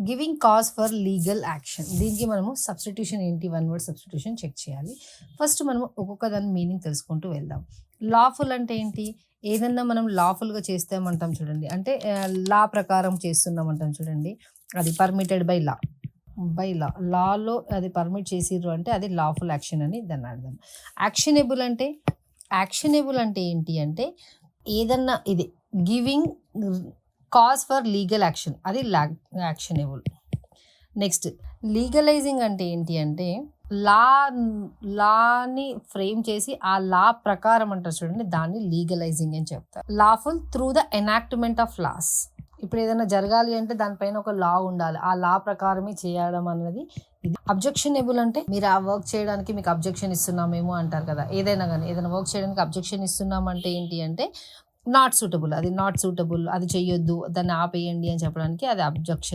Giving cause for legal action. దీనికి మనము substitution ఏంటి, వన్ వర్డ్ సబ్స్టిట్యూషన్ చెక్ చేయాలి. ఫస్ట్ మనము ఒక్కొక్క దాని మీనింగ్ తెలుసుకుంటూ వెళ్దాం. లాఫుల్ అంటే ఏంటి? ఏదన్నా మనం లాఫుల్గా చేస్తామంటాం చూడండి, అంటే లా ప్రకారం చేస్తున్నామంటాం చూడండి, అది పర్మిటెడ్ బై లా. లాలో అది పర్మిట్ చేసిర్రు అంటే అది లాఫుల్ యాక్షన్ అని దాని అర్థం. యాక్షనబుల్ అంటే ఏంటి అంటే ఏదన్నా ఇది giving cause for legal action, అది యాక్షనబుల్. నెక్స్ట్ లీగలైజింగ్ అంటే ఏంటి అంటే లాని ఫ్రేమ్ చేసి ఆ లా ప్రకారం అంటారు చూడండి, దాన్ని లీగలైజింగ్ అని చెప్తారు. Lawful through the enactment of laws. ఇప్పుడు ఏదైనా జరగాలి అంటే దానిపైన ఒక లా ఉండాలి, ఆ లా ప్రకారమే చేయడం అన్నది ఇది. అబ్జెక్షనబుల్ అంటే మీరు ఆ వర్క్ చేయడానికి మీకు అబ్జెక్షన్ ఇస్తున్నామేమో అంటారు కదా, ఏదైనా వర్క్ చేయడానికి అబ్జెక్షన్ ఇస్తున్నామంటే ఏంటి అంటే నాట్ సూటబుల్, అది చెయ్యొద్దు, దాన్ని ఆపేయండి అని చెప్పడానికి అది అబ్జెక్షన్.